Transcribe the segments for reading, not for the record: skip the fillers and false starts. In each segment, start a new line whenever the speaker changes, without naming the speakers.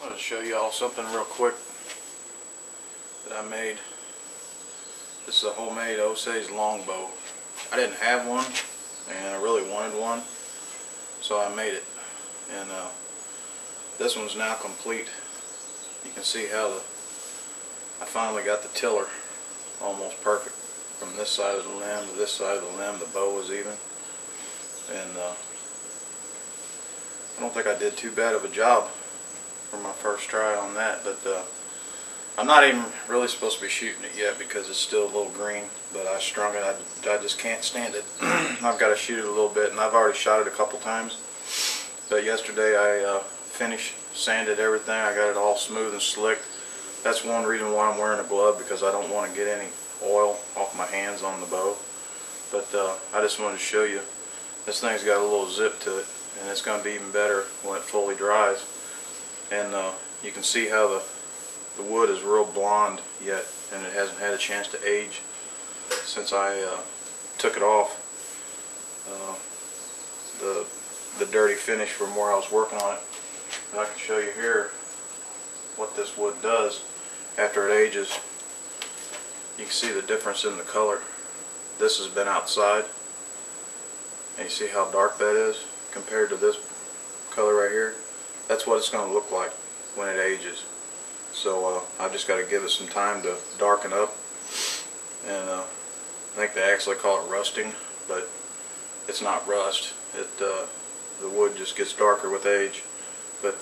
I want to show you all something real quick that I made. This is a homemade Osage longbow. I didn't have one and I really wanted one, so I made it. And this one's now complete. You can see how I finally got the tiller almost perfect. From this side of the limb to this side of the limb, the bow was even. And I don't think I did too bad of a job for my first try on that, but I'm not even really supposed to be shooting it yet because it's still a little green, but I strung it. I just can't stand it. I've got to shoot it a little bit, and I've already shot it a couple times, but yesterday I finished, sanded everything. I got it all smooth and slick. That's one reason why I'm wearing a glove, because I don't want to get any oil off my hands on the bow. But I just wanted to show you, this thing's got a little zip to it, and it's going to be even better when it fully dries. And you can see how the wood is real blonde yet, and it hasn't had a chance to age since I took it off. The dirty finish from where I was working on it. And I can show you here what this wood does after it ages. You can see the difference in the color. This has been outside, and you see how dark that is compared to this color right here. That's what it's going to look like when it ages. So I've just got to give it some time to darken up, and I think they actually call it rusting, but it's not rust. The wood just gets darker with age, but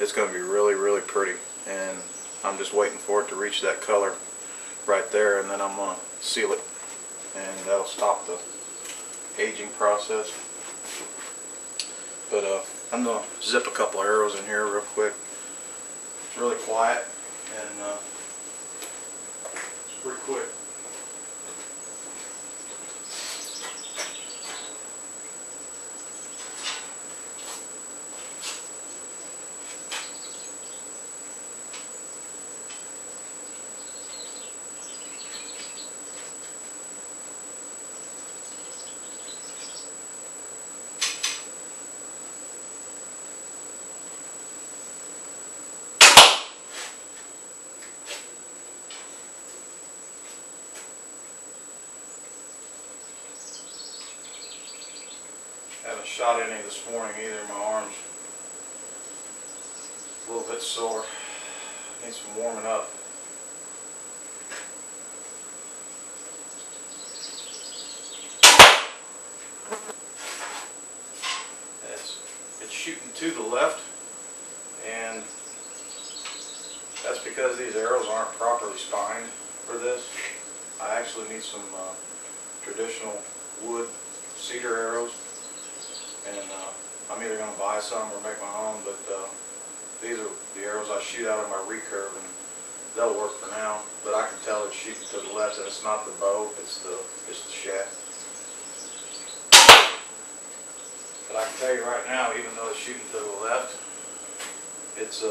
it's going to be really, really pretty, and I'm just waiting for it to reach that color right there, and then I'm going to seal it, and that'll stop the aging process. But I'm going to zip a couple of arrows in here real quick. It's really quiet, and it's pretty quick. Haven't shot any this morning either. My arm's a little bit sore. Need some warming up. It's shooting to the left, and that's because these arrows aren't properly spined for this. I actually need some traditional wood cedar arrows. And I'm either going to buy some or make my own, but these are the arrows I shoot out of my recurve, and they'll work for now. But I can tell it's shooting to the left, and it's not the bow, it's the shaft. But I can tell you right now, even though it's shooting to the left, it's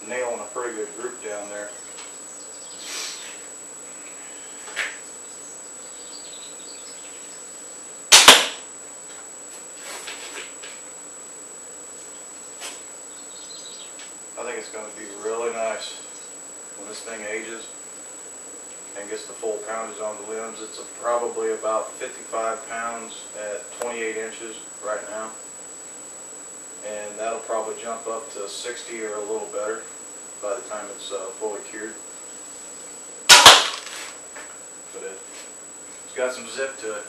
nailing a pretty good group down there. I think it's going to be really nice when this thing ages and gets the full poundage on the limbs. It's probably about 55 pounds at 28 inches right now, and that'll probably jump up to 60 or a little better by the time it's fully cured. But it's got some zip to it.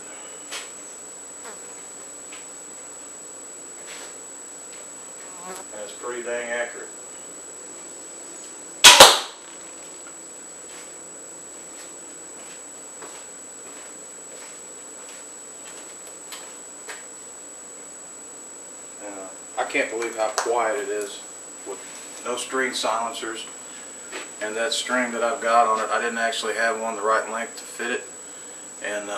And it's pretty dang accurate. I can't believe how quiet it is with no string silencers, and that string that I've got on it, I didn't actually have one the right length to fit it, and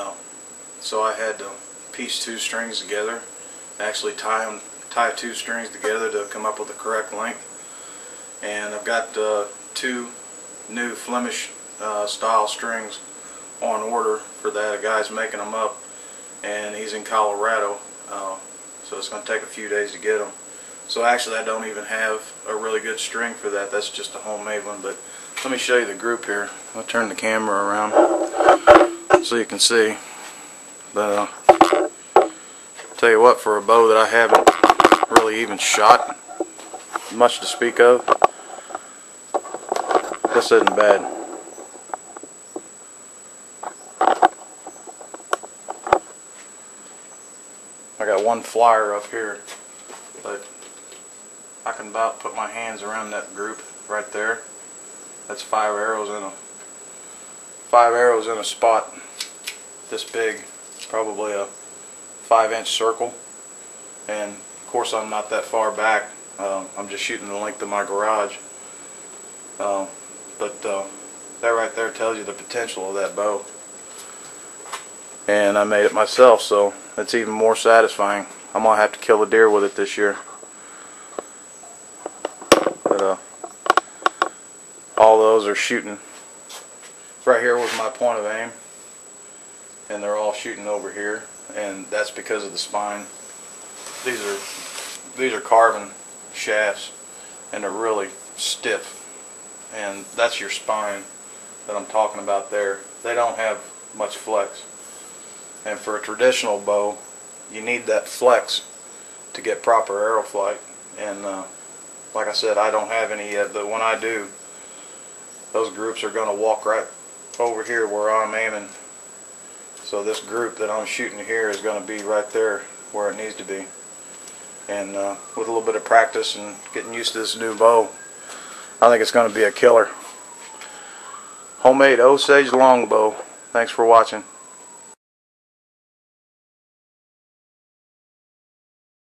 so I had to piece two strings together, actually tie two strings together to come up with the correct length. And I've got two new Flemish style strings on order for that. A guy's making them up, and he's in Colorado. So it's going to take a few days to get them. So actually I don't even have a really good string for that. That's just a homemade one. But let me show you the group here. I'll turn the camera around so you can see. But tell you what, for a bow that I haven't really even shot much to speak of, this isn't bad. I got one flyer up here, but I can about put my hands around that group right there. That's 5 arrows in a spot this big, probably a 5-inch circle. And of course I'm not that far back. I'm just shooting the length of my garage. But that right there tells you the potential of that bow. And I made it myself, so it's even more satisfying. I'm gonna have to kill a deer with it this year. But all those are shooting. Right here was my point of aim, and they're all shooting over here, and that's because of the spine. These are carbon shafts, and they're really stiff, and that's your spine that I'm talking about there. They don't have much flex, and for a traditional bow you need that flex to get proper arrow flight. And like I said, I don't have any yet, but when I do, those groups are going to walk right over here where I'm aiming. So this group that I'm shooting here is going to be right there where it needs to be. And with a little bit of practice and getting used to this new bow, I think it's going to be a killer. Homemade Osage longbow. Thanks for watching.